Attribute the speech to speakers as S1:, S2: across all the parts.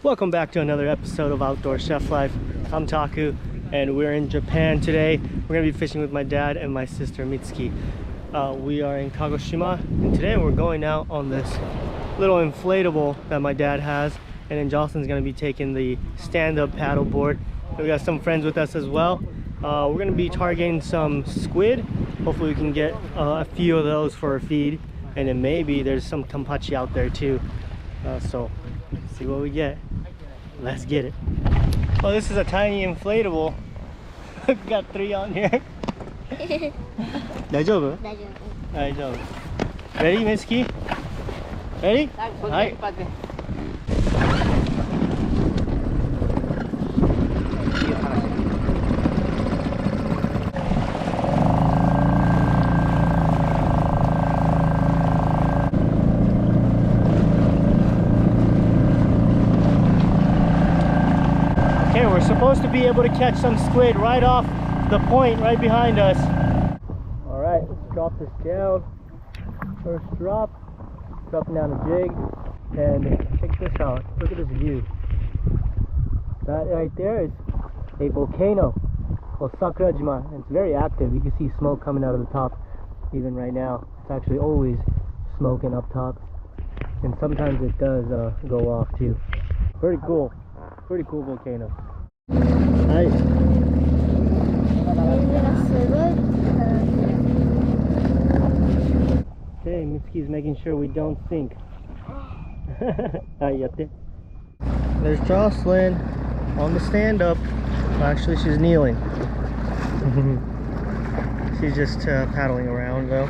S1: Welcome back to another episode of Outdoor Chef Life. I'm Taku and we're in Japan today. We're going to be fishing with my dad and my sister Mitsuki. We are in Kagoshima and today we're going out on this little inflatable that my dad has, and then Jocelyn's going to be taking the stand-up paddle board. We got some friends with us as well. We're going to be targeting some squid. Hopefully we can get a few of those for a feed, and then maybe there's some tampachi out there too. So let's see what we get. Let's get it. Oh, this is a tiny inflatable. Got 3 on here. 大丈夫? 大丈夫. Ready, Mitsuki? Ready? はい。Okay, we're supposed to be able to catch some squid right off the point right behind us. All right, let's drop this down. First drop, dropping down a jig, and check this out. Look at this view. That right there is a volcano called Sakurajima, and it's very active. You can see smoke coming out of the top even right now. It's actually always smoking up top, and sometimes it does go off too. Pretty cool volcano. Hi. Okay, Mitsuki's making sure we don't sink. There's Jocelyn on the stand-up. Well, actually, she's kneeling. She's just paddling around though.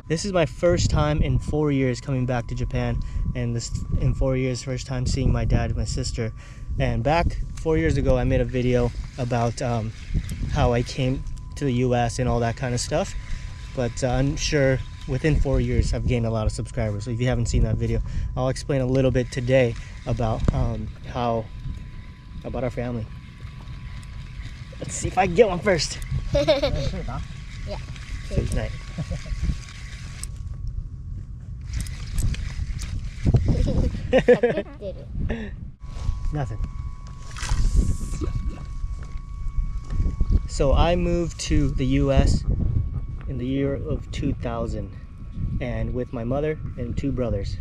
S1: This is my first time in 4 years coming back to Japan, and this in 4 years first time seeing my dad and my sister. And back 4 years ago I made a video about how I came to the US and all that kind of stuff, but I'm sure within 4 years I've gained a lot of subscribers. So if you haven't seen that video, I'll explain a little bit today about about our family. Let's see if I can get one first.
S2: Yeah.
S1: Good night. Nothing. So I moved to the US in the year of 2000, and with my mother and 2 brothers.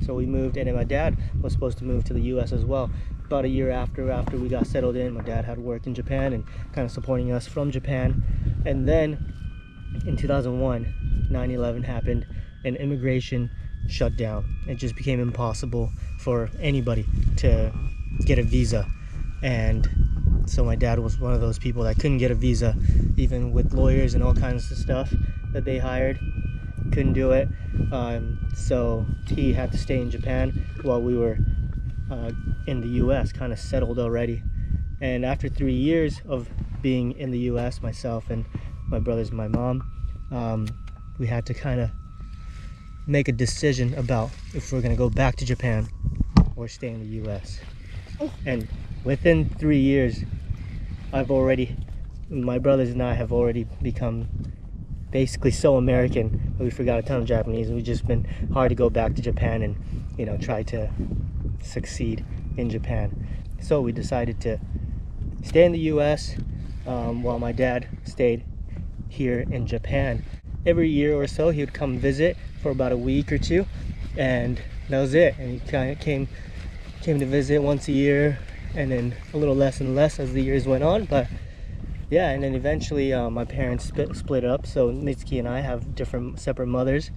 S1: So we moved, and then my dad was supposed to move to the US as well. About a year after we got settled in, my dad had work in Japan and kind of supporting us from Japan. And then in 2001, 9/11 happened and immigration shut down. It just became impossible for anybody to get a visa, and so my dad was one of those people that couldn't get a visa, even with lawyers and all kinds of stuff that they hired. Couldn't do it. So he had to stay in Japan while we were in the US, kind of settled already. And after 3 years of being in the US, myself and my brothers and my mom, we had to kind of make a decision about if we're gonna go back to Japan or stay in the US. And within 3 years, my brothers and I have already become basically so American that we forgot a ton of Japanese. We've just been hard to go back to Japan and, you know, try to succeed in Japan. So we decided to stay in the US while my dad stayed here in Japan. Every year or so he would come visit for about a week or 2, and that was it. And he kind of came to visit once a year, and then a little less and less as the years went on. But yeah, and then eventually my parents split up, so Mitsuki and I have separate mothers,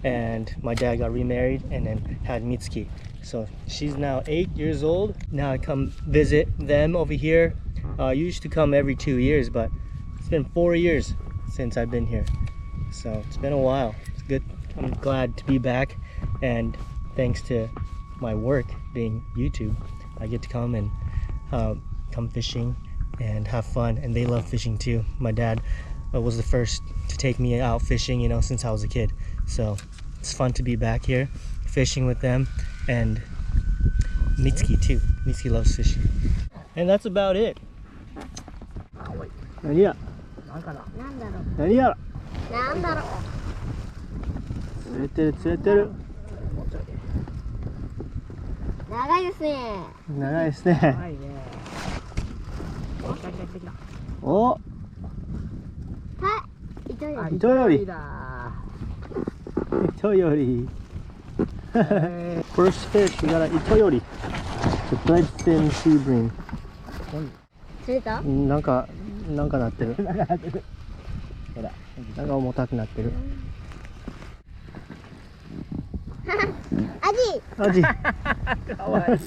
S1: and my dad got remarried and then had Mitsuki. So she's now 8 years old. Now I come visit them over here. I used to come every 2 years, but it's been 4 years since I've been here. So it's been a while. It's good. I'm glad to be back, and thanks to my work being YouTube, I get to come and come fishing and have fun, and they love fishing too. My dad was the first to take me out fishing, you know, since I was a kid. So it's fun to be back here fishing with them, and Mitsuki too. Mitsuki loves fishing. And that's about it. 何や何や
S2: なんだろう。
S1: 釣れてる釣れてる。
S2: 長いですね。
S1: 長いですね。
S3: はいね。来た来た来た来た。
S1: お、
S2: 糸よ
S3: あ
S2: り。
S1: 糸より
S3: だ。
S1: 糸より。
S3: え
S1: First fish, we got an itoyori. The threadfin sea bream.
S2: 釣れた？
S1: なんかなってる。
S3: ー、なんかなってる。ほら。
S1: なんか重たくなってる。
S2: アジ。
S1: アジ。
S3: かわいい。
S2: アジ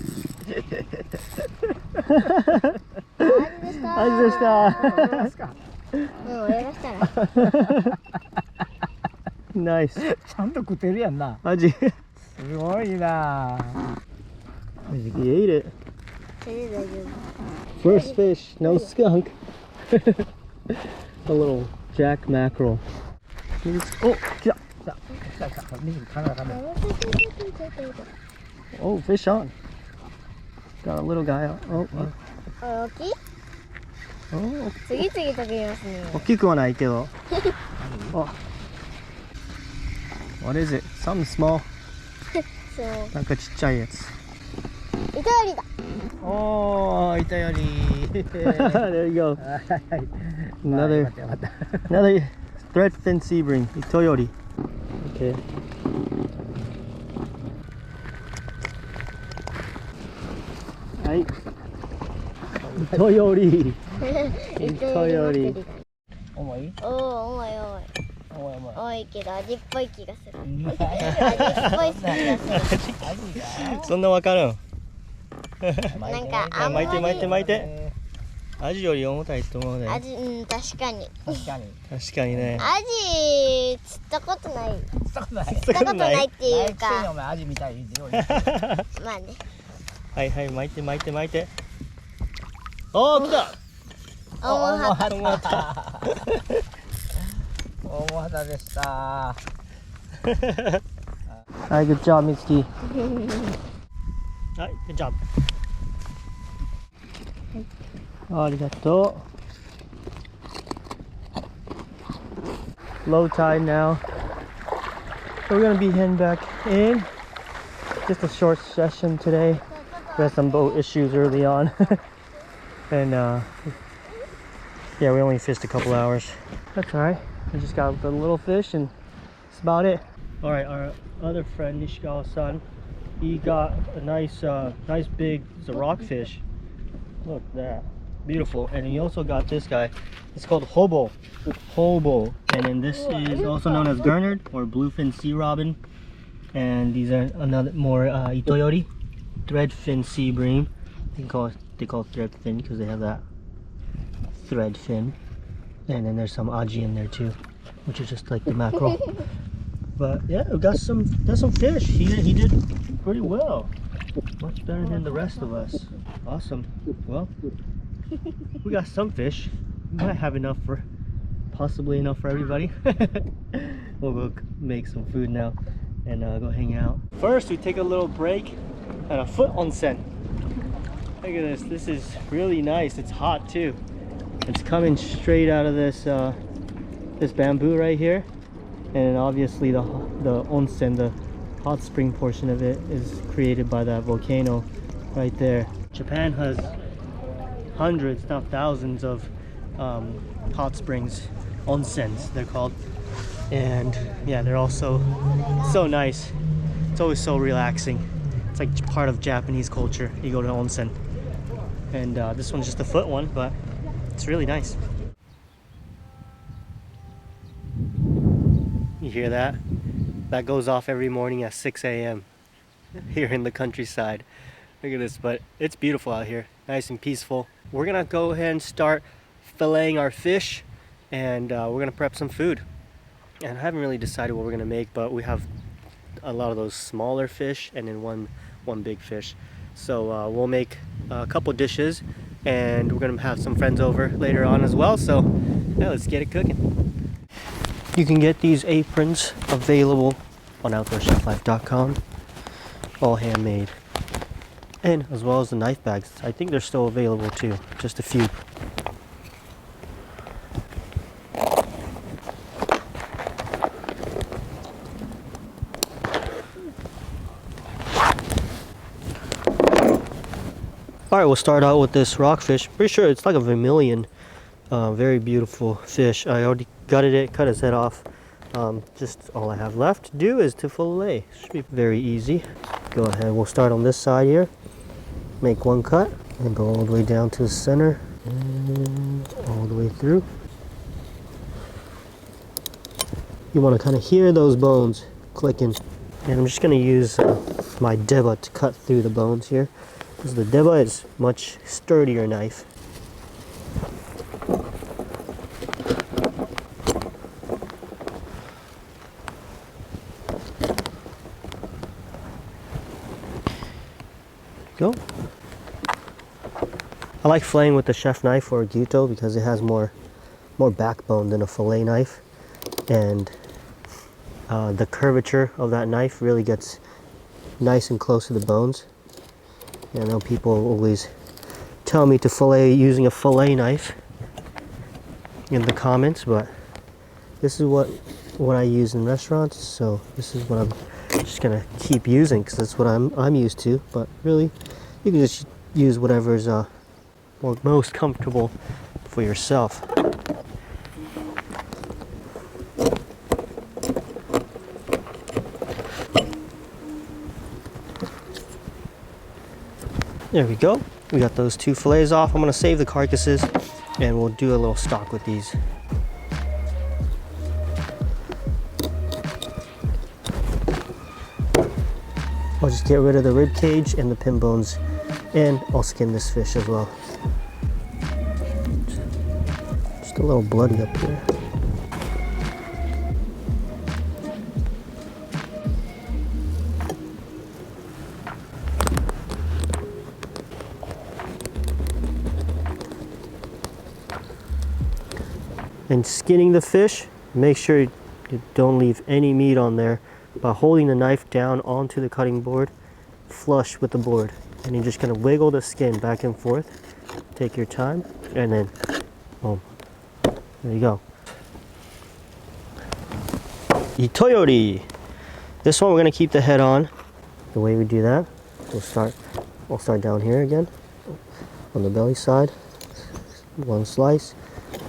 S2: でした。
S1: アジでした。
S3: ますか。
S2: うん、俺がしたら。
S1: ナイス。
S3: ちゃんと食ってるやんな。
S1: アジ。
S3: すごいな。
S1: He ate it.
S2: それで大丈
S1: First fish, no skunk. A little jack mackerel. Oh, 来た。
S3: 来た来た来た。見てカメラカメラ。
S1: Oh, fish on. Got a little guy out. Oh,
S2: 夫。大きい？
S1: oh.
S2: 次々と見ますね。
S1: 大きくはないけど。Oh. What is it? Something small.
S2: そう。
S1: なんかちっちゃいやつ。
S2: 糸よりだ。
S3: おー、いたより。
S1: There you go.
S3: はい。
S1: Another
S3: よかったよかった。
S1: another threadfin sea bream. Itoyori. Okay. Hi. Itoyori.
S2: 糸より祭りだ。
S3: 重い
S2: おお、重い重い。
S3: 重い重い。
S2: 重いけど味っぽい気がする。味っぽい気がする。
S1: そんなわからん。
S2: なんかあんまり
S1: 巻いて。アジより重たいと思うね。
S2: 味、うん、確かに。
S3: 確かに。
S1: 確かにね。
S2: アジ釣ったことない。
S3: したことない。
S2: 釣ったことないっていう
S3: くせにお
S2: か、
S3: 前味みたいに言うてよ。
S2: まあね。
S1: はいはい、巻いて巻いて巻いて。おー、来た。
S2: 重はった。
S3: 重はった。重はったでした。
S1: はい、good job, Mitsuki. はい、good job. ありがとう。Low tide now. So we're gonna be heading back in. Just a short session today. We had some boat issues early on. And yeah, we only fished a couple hours. That's alright. We just got the little fish and that's about it. Alright, our other friend Nishikawa-san, he got a nice big, it's a rockfish. Look at that. Beautiful. And he also got this guy. It's called hobo. And then this is also known as gurnard or bluefin sea robin. And these are another more itoyori, threadfin sea bream. They call it threadfin because they have that thread fin. And then there's some aji in there too, which is just like the mackerel. But yeah, we got some fish. He did pretty well. Much better than the rest of us. Awesome. Well, we got some fish. We might have enough for, possibly enough for everybody. We'll go make some food now and go hang out. First, we take a little break at a foot onsen. Look at this. This is really nice. It's hot too. It's coming straight out of this this bamboo right here, and obviously the onsen, the hot spring portion of it, is created by that volcano right there. Japan has hundreds, not thousands, of hot springs, onsens they're called, and yeah, they're also so nice. It's always so relaxing. It's like part of Japanese culture. You go to onsen, and this one's just a foot one, but it's really nice. You hear that? That goes off every morning at 6 a.m. here in the countryside. Look at this, but it's beautiful out here. Nice and peaceful. We're gonna go ahead and start filleting our fish, and we're gonna prep some food. And I haven't really decided what we're gonna make, but we have a lot of those smaller fish and then one big fish. So we'll make a couple dishes, and we're gonna have some friends over later on as well. So yeah, let's get it cooking. You can get these aprons available on outdoorcheflife.com, all handmade, and as well as the knife bags. I think they're still available too, just a few. All right, we'll start out with this rockfish. Pretty sure it's like a vermilion. Very beautiful fish. I already gutted it, cut his head off. Just all I have left to do is to fillet. Should be very easy. Go ahead, we'll start on this side here. Make one cut and go all the way down to the center and all the way through. You want to kind of hear those bones clicking. And I'm just going to use my deba to cut through the bones here, because the deba is much sturdier knife. Go. I like filleting with the chef knife or a gyuto because it has more backbone than a fillet knife, and the curvature of that knife really gets nice and close to the bones. I know people always tell me to fillet using a fillet knife in the comments, but this is what I use in restaurants, so this is what I'm just gonna keep using because that's what I'm used to. But really, you can just use whatever's most comfortable for yourself. There we go. We got those two fillets off. I'm gonna save the carcasses and we'll do a little stock with these. I'll just get rid of the rib cage and the pin bones, and I'll skin this fish as well. Just a little bloody up here. And skinning the fish, make sure you don't leave any meat on there by holding the knife down onto the cutting board, flush with the board. And you're just gonna wiggle the skin back and forth. Take your time, and then, boom. There you go. Itoyori. This one we're gonna keep the head on. The way we do that, we'll start down here again, on the belly side. One slice.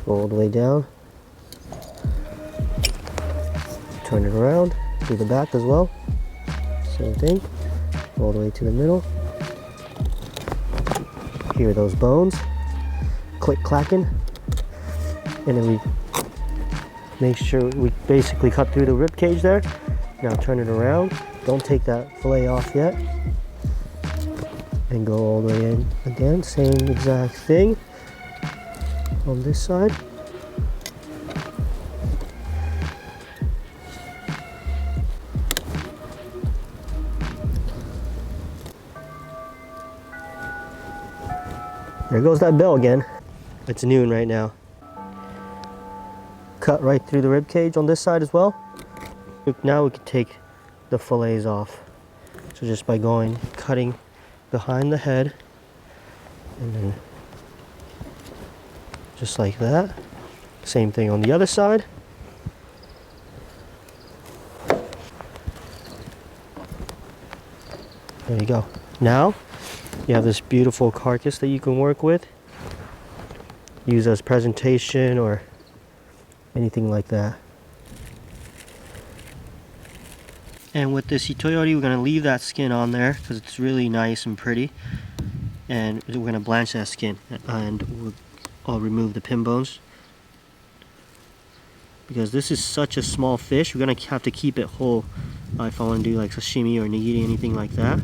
S1: Go all the way down, turn it around, do the back as well, same thing, all the way to the middle. Hear those bones click clacking, and then we make sure we basically cut through the rib cage there. Now turn it around, don't take that fillet off yet, and go all the way in again, same exact thing on this side. There goes that bell again. It's noon right now. Cut right through the rib cage on this side as well. Now we can take the fillets off. So just by cutting behind the head, and then just like that. Same thing on the other side. There you go. Now you have this beautiful carcass that you can work with, use as presentation or anything like that. And with this itoyori, we're going to leave that skin on there because it's really nice and pretty, and we're going to blanch that skin, and I'll remove the pin bones because this is such a small fish. We're going to have to keep it whole if I want to do like sashimi or nigiri, anything like that.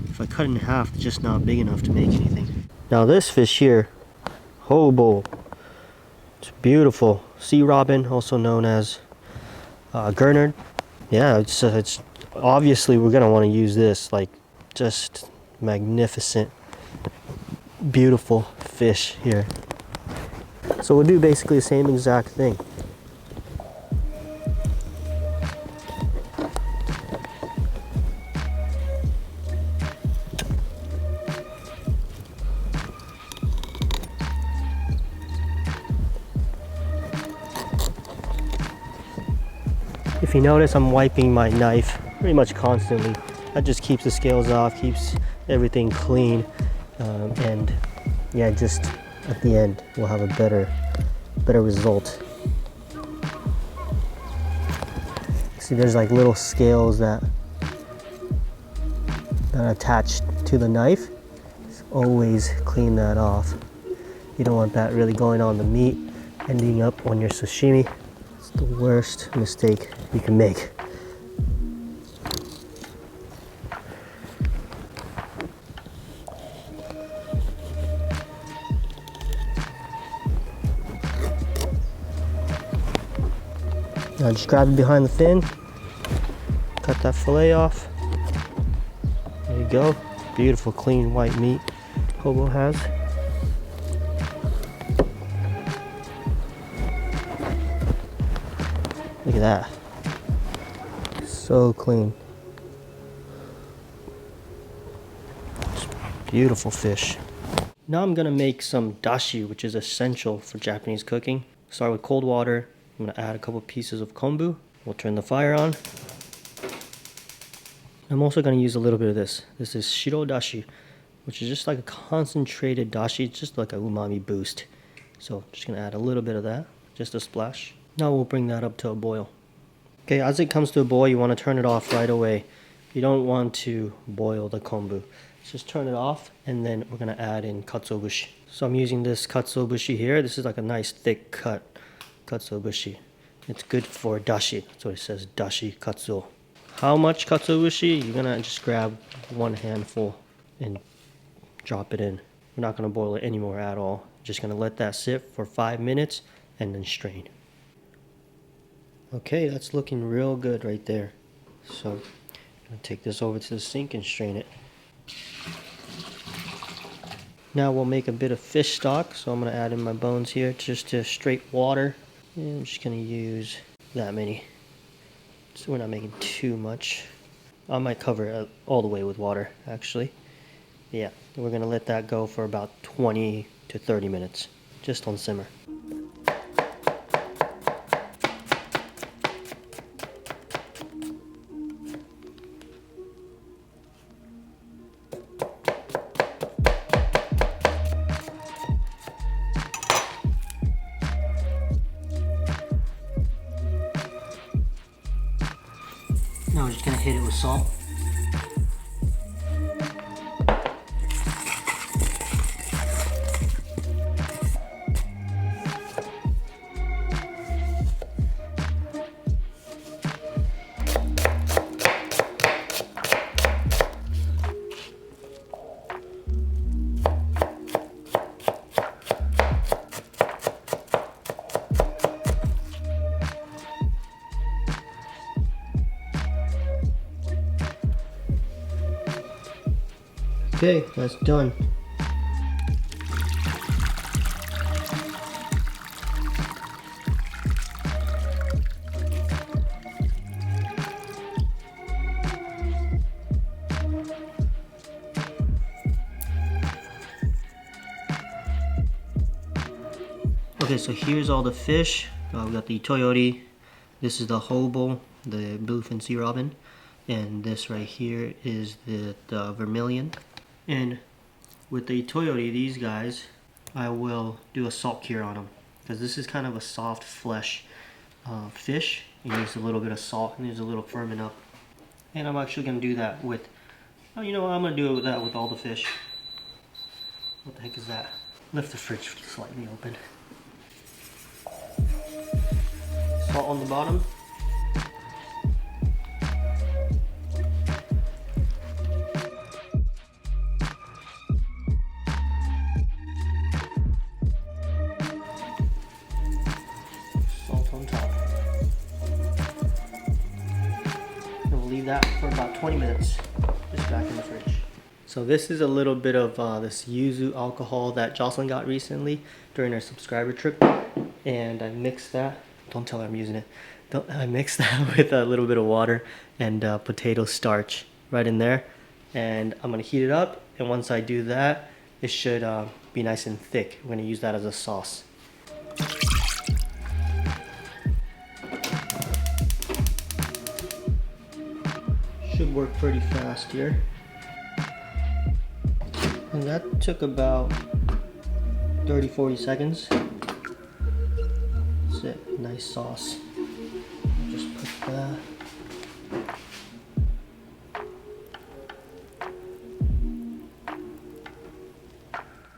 S1: If I cut it in half, it's just not big enough to make anything. Now this fish here, hobo, it's beautiful. Sea robin, also known as gurnard. Yeah, it's obviously we're gonna want to use this, like just magnificent, beautiful fish here. So we'll do basically the same exact thing. If you notice, I'm wiping my knife pretty much constantly. That just keeps the scales off, keeps everything clean, and yeah, just at the end we'll have a better result. See, there's like little scales that are attached to the knife. Just always clean that off. You don't want that really going on the meat, ending up on your sashimi. It's the worst mistake you can make. Now just grab it behind the fin, cut that fillet off. There you go. Beautiful clean white meat Hobo has. Look at that. So clean. Beautiful fish. Now I'm gonna make some dashi, which is essential for Japanese cooking. Start with cold water. I'm gonna add a couple pieces of kombu. We'll turn the fire on. I'm also gonna use a little bit of this. This is shiro dashi, which is just like a concentrated dashi, just like a umami boost. So just gonna add a little bit of that, just a splash. Now we'll bring that up to a boil. Okay, as it comes to a boil, you want to turn it off right away. You don't want to boil the kombu. Just turn it off, and then we're gonna add in katsuobushi. So I'm using this katsuobushi here. This is like a nice thick cut katsuobushi. It's good for dashi. That's what it says, dashi katsuo. How much katsuobushi? You're gonna just grab one handful and drop it in. We're not gonna boil it anymore at all. Just gonna let that sit for 5 minutes and then strain. Okay, that's looking real good right there. So I'm gonna take this over to the sink and strain it. Now we'll make a bit of fish stock. So I'm gonna add in my bones here just to straight water. And I'm just gonna use that many. So we're not making too much. I might cover it all the way with water, actually. Yeah, we're gonna let that go for about 20 to 30 minutes, just on simmer. Now we're just gonna hit it with salt. Okay, that's done. Okay, so here's all the fish. We got the toyori. This is the hobo, the bluefin sea robin, and this right here is the vermilion. And with the toyori, these guys, I will do a salt cure on them because this is kind of a soft flesh fish. It needs a little bit of salt. It needs a little firming up. And I'm actually going to do that with, oh, you know what, I'm going to do that with all the fish. What the heck is that? Lift the fridge slightly open. Salt on the bottom. Salt on top. And we'll leave that for about 20 minutes. Just back in the fridge. So this is a little bit of this yuzu alcohol that Jocelyn got recently during our subscriber trip. And I mixed that. Don't tell her I'm using it. I mixed that with a little bit of water and potato starch right in there. And I'm going to heat it up. And once I do that, it should be nice and thick. We're going to use that as a sauce. Should work pretty fast here. And that took about 30-40 seconds. That's it, nice sauce. Just put that.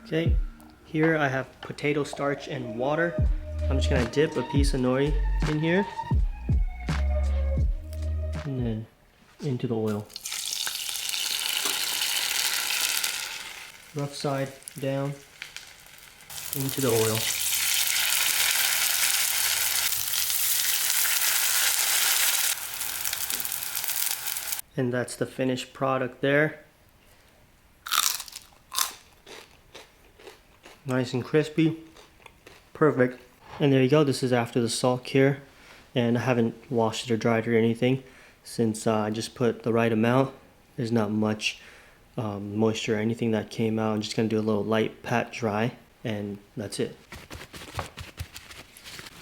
S1: Okay, here I have potato starch and water. I'm just gonna dip a piece of nori in here and then into the oil. Rough side down into the oil. And that's the finished product there. Nice and crispy. Perfect. And there you go. This is after the salt cure. And I haven't washed it or dried it or anything since I just put the right amount. There's not much moisture or anything that came out. I'm just going to do a little light pat dry. And that's it.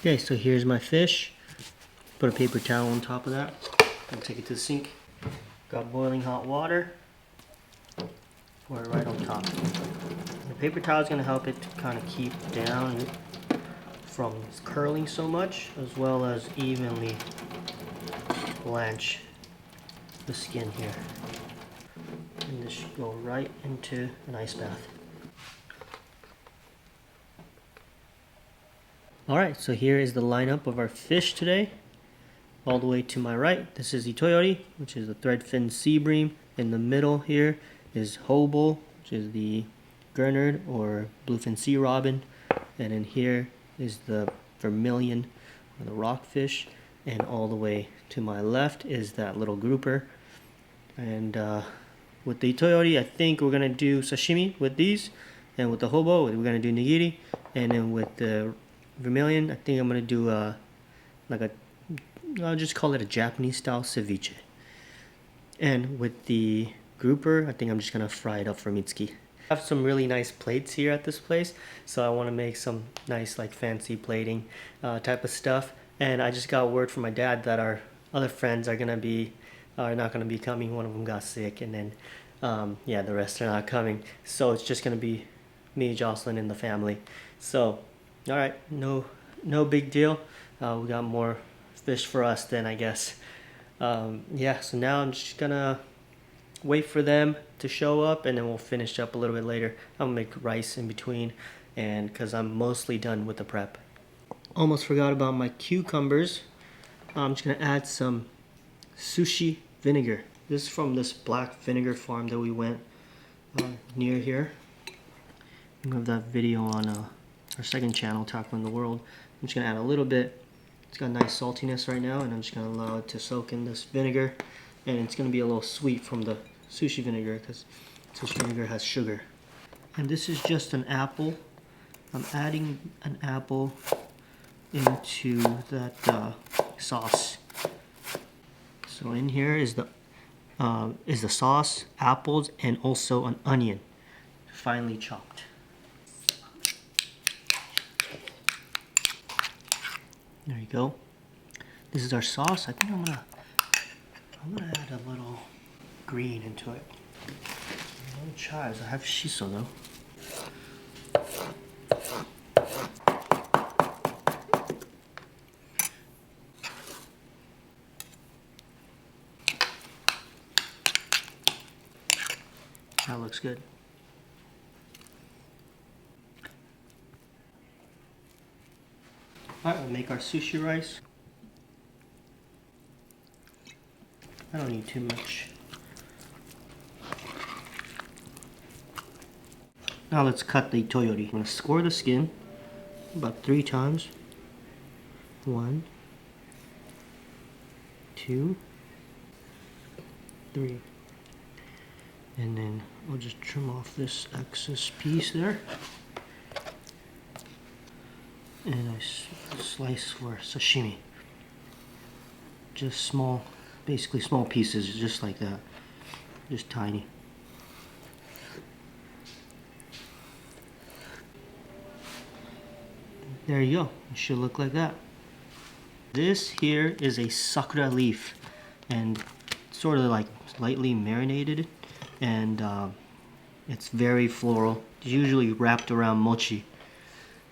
S1: Okay, so here's my fish. Put a paper towel on top of that. And take it to the sink. Got boiling hot water. Pour it right on top. The paper towel is going to help it to kind of keep down from curling so much, as well as evenly blanch the skin here. And this should go right into an ice bath. Alright, so here is the lineup of our fish today. All the way to my right, this is Itoyori, which is the threadfin sea bream. In the middle here is Hobo, which is the gurnard or bluefin sea robin. And in here is the vermilion, or the rockfish. And all the way to my left is that little grouper. And with the Itoyori, I think we're going to do sashimi with these. And with the Hobo, we're going to do nigiri. And then with the vermilion, I think I'm going to do I'll just call it a Japanese style ceviche. And with the grouper, I think I'm just gonna fry it up for Mitsuki. I have some really nice plates here at this place, so I want to make some nice like fancy plating type of stuff. And I just got word from my dad that our other friends are not gonna be coming. One of them got sick, and then yeah, the rest are not coming. So it's just gonna be me, Jocelyn, and the family. So all right, no big deal. We got more fish for us then, I guess. Yeah, so now I'm just gonna wait for them to show up, and then we'll finish up a little bit later. I'm gonna make rice in between, and because I'm mostly done with the prep. Almost forgot about my cucumbers. I'm just gonna add some sushi vinegar. This is from this black vinegar farm that we went near here. We have that video on our second channel, Taco in the World. I'm just gonna add a little bit. It's got a nice saltiness right now, and I'm just gonna allow it to soak in this vinegar. And it's gonna be a little sweet from the sushi vinegar because sushi vinegar has sugar. And this is just an apple. I'm adding an apple into that sauce. So in here is the sauce, apples, and also an onion, finely chopped. There you go. This is our sauce. I think I'm gonna add a little green into it. No chives. I have shiso though. That looks good. Alright, we'll make our sushi rice. I don't need too much. Now let's cut the Itoyori. I'm going to score the skin about 3 times. 1, 2, 3. And then I'll just trim off this excess piece there. And I slice for sashimi. Just small, basically small pieces, just like that. Just tiny. There you go. It should look like that. This here is a sakura leaf, and sort of like lightly marinated, and It's very floral. It's usually wrapped around mochi,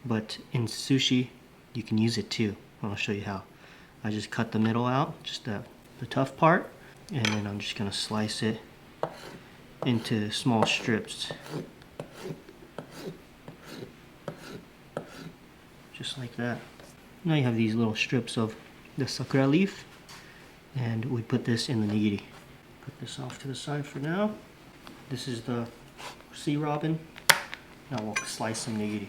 S1: but in sushi you can use it too. I'll show you how. I just cut the middle out, just the tough part, and then I'm just gonna slice it into small strips. Just like that. Now you have these little strips of the sakura leaf, and we put this in the nigiri. Put this off to the side for now. This is the sea robin. Now we'll slice some nigiri.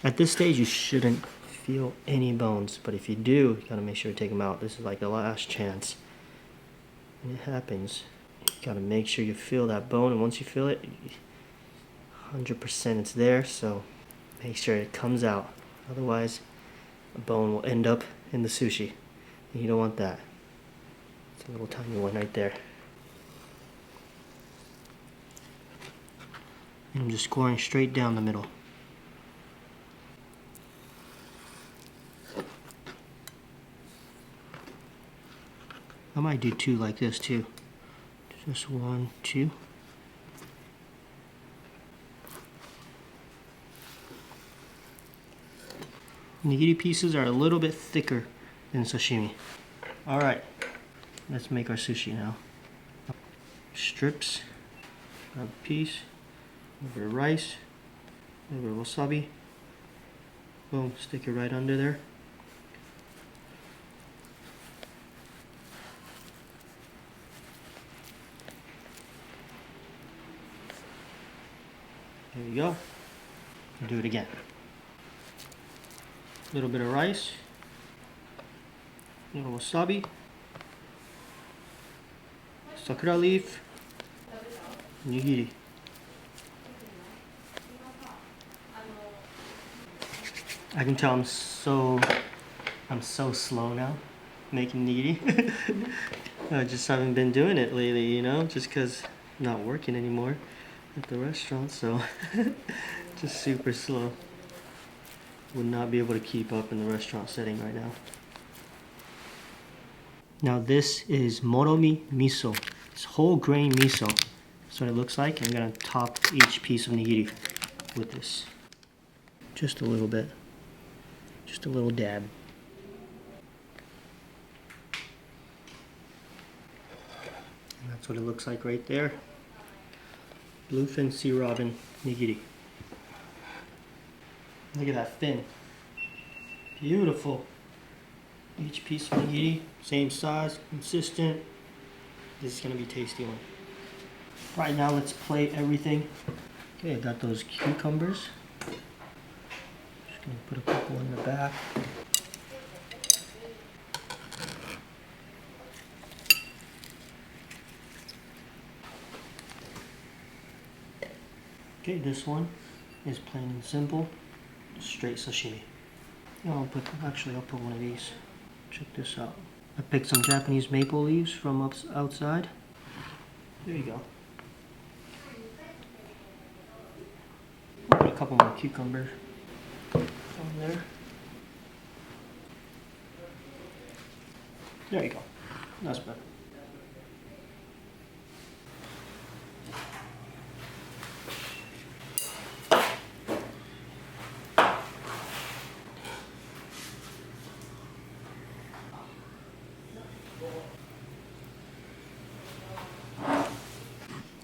S1: At this stage you shouldn't feel any bones, but if you do, you gotta make sure to take them out. This is like the last chance. When it happens, you gotta make sure you feel that bone, and once you feel it, 100% it's there, so make sure it comes out. Otherwise, a bone will end up in the sushi, and you don't want that. It's a little tiny one right there. And I'm just scoring straight down the middle. I might do two like this too. Just 1, 2. Nigiri pieces are a little bit thicker than sashimi. Alright, let's make our sushi now. Strips, grab a piece, a little bit of rice, a little bit of wasabi. Boom, stick it right under there. There you go. And do it again. A little bit of rice, a little wasabi, sakura leaf, nigiri. I can tell I'm so slow now making nigiri. I just haven't been doing it lately, you know, just because I'm not working anymore at the restaurant, so just super slow. Would not be able to keep up in the restaurant setting right now. Now this is moromi miso. It's whole grain miso. That's what it looks like. I'm gonna top each piece of nigiri with this. Just a little bit. Just a little dab. And that's what it looks like right there. Bluefin sea robin nigiri. Look at that fin. Beautiful. Each piece of nigiri, same size, consistent. This is gonna be a tasty one. Right now, let's plate everything. Okay, I got those cucumbers. Just gonna put a couple in the back. Okay, this one is plain and simple. Straight sashimi. I'll put one of these. Check this out. I picked some Japanese maple leaves from outside. There you go. I'll put a couple more cucumbers on there. There you go. That's better.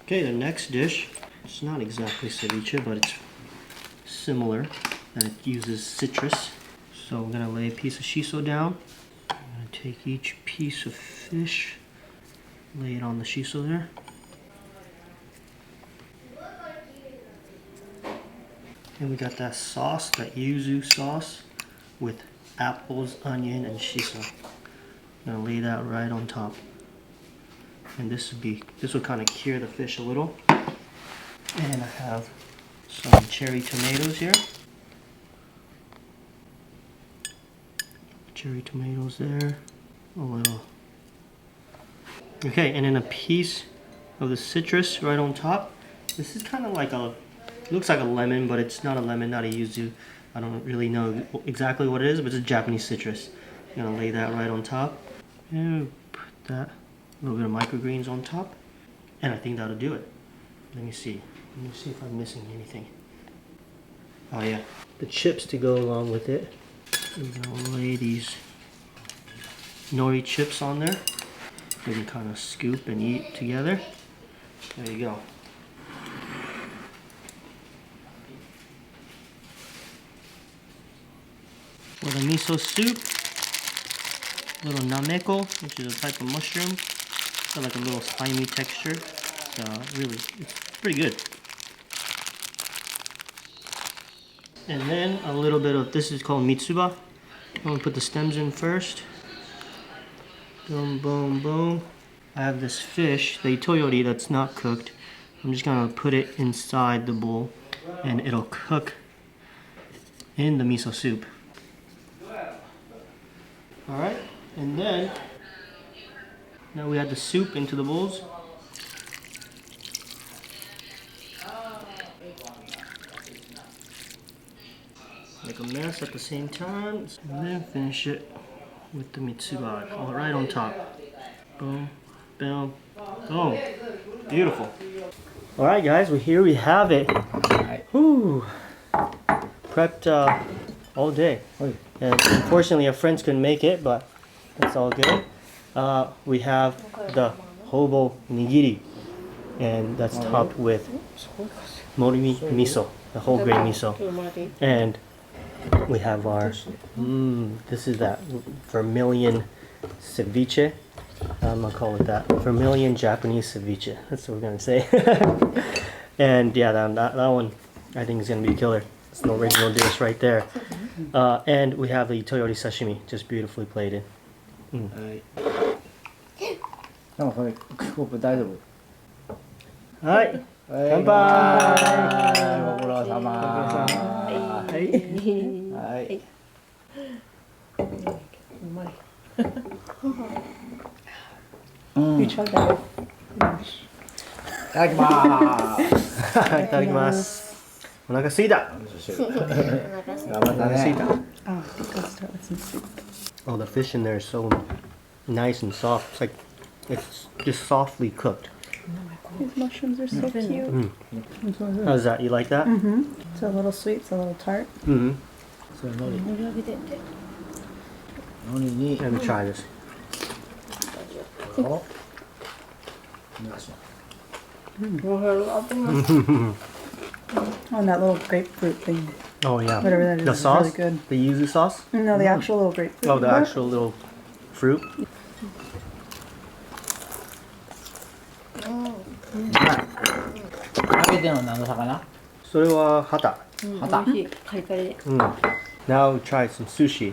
S1: Okay, the next dish, it's not exactly ceviche, but it's similar, and it uses citrus. So we're gonna lay a piece of shiso down. I'm gonna take each piece of fish, lay it on the shiso there. And we got that sauce, that yuzu sauce with apples, onion, and shiso. I'm gonna lay that right on top. And this will kind of cure the fish a little. And I have some cherry tomatoes here. Cherry tomatoes there. A little. Okay, and then a piece of the citrus right on top. This is kind of like looks like a lemon, but it's not a lemon, not a yuzu. I don't really know exactly what it is, but it's a Japanese citrus. I'm gonna lay that right on top. And put that little bit of microgreens on top, and I think that'll do it. Let me see if I'm missing anything. Oh yeah, the chips to go along with it. We're gonna lay these nori chips on there. You can kind of scoop and eat together. There you go. For the miso soup, little nameko, which is a type of mushroom. Got like a little slimy texture. Really, it's pretty good. And then a little bit of, this is called mitsuba. I'm gonna put the stems in first. Boom, boom, boom. I have this fish, the itoyori, that's not cooked. I'm just gonna put it inside the bowl and it'll cook in the miso soup. Alright, and then now we add the soup into the bowls. Make a mess at the same time, and then finish it with the mitsuba all right on top. Boom, boom, boom. Beautiful. All right, guys, here we have it. Whew. Prepped all day. And unfortunately, our friends couldn't make it, but that's all good. We have the hobo nigiri, and that's topped with morimi miso, the whole grain miso. And we have our, this is that vermilion ceviche. I'm gonna call it that. Vermilion Japanese ceviche. That's what we're gonna say. And yeah, that one I think is gonna be a killer. It's an original dish right there. And we have the itoyori sashimi, just beautifully plated.
S3: でもこれコップ大丈夫。
S1: はい、乾杯。
S3: ご苦労様。はい。はい。
S4: うまい。
S3: いただきます。
S1: いただきます。お腹すいた。
S3: 頑張ったね。
S4: Oh, go start with some soup.
S1: Oh, the fish in there is so nice and soft. It's like it's just softly cooked.
S4: These mushrooms are so cute.
S1: How's that? You like that?
S4: It's a little sweet, it's a little tart.
S3: それのり。のりに。
S1: Let me try this.
S3: Oh,
S4: and that little grapefruit thing.
S1: Oh yeah.
S4: Whatever that is,
S1: The
S4: is
S1: sauce?
S4: really good.
S1: The yuzu sauce?
S4: No, the actual little grapefruit.
S1: Oh, the actual little fruit?
S3: 揚げてんの何の魚？
S1: それはハタ。
S3: ハタ。
S4: カリカリで。
S1: Now we try some sushi.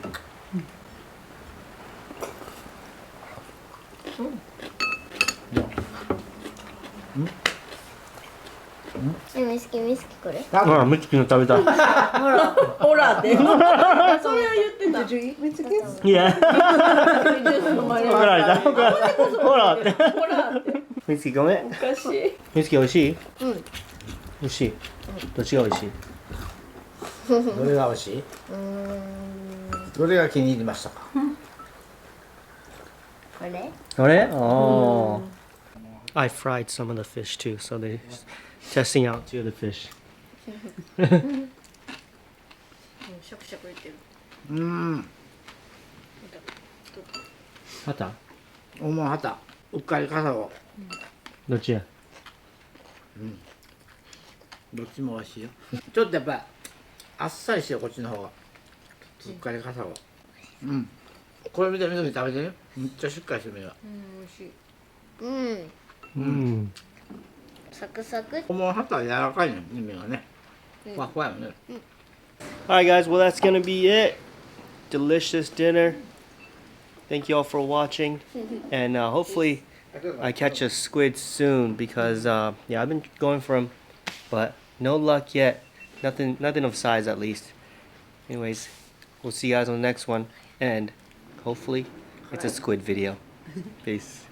S2: Mitsuki これ。
S1: あ、Mitsukiの食べた。
S4: ほらって。それは言ってた。Did you eat Mitsuki's?
S1: Yeah. 怒られた。ほらって。
S4: ほらって。
S1: Mitsuki ごめん。
S4: おかしい。
S1: Mitsuki 美味しい？美味しい。どっちが美味しい？
S3: どれが美味しい？どれが気に入りましたか？
S2: これ？
S1: あれ？Oh. I fried some of the fish too, so they're testing out two of the fish.
S4: シャクシャク言ってる。
S1: ハタ？
S3: おもはた。うっかり傘を。
S1: どっちや？
S3: どっちも美味しいよ。ちょっとやっぱりあっさりしてるこっちの方が。うっかり傘を。これ見てみ食べてね。めっちゃしっかりしてる目が。
S2: サクサク。
S3: おもはたは柔らかいね目がね。ふわふわよね。
S1: Alright guys, well that's gonna be it. Delicious dinner. Thank you all for watching. And hopefully I catch a squid soon because yeah, I've been going for them, but no luck yet. Nothing of size at least. Anyways, we'll see you guys on the next one, and hopefully it's a squid video. Peace.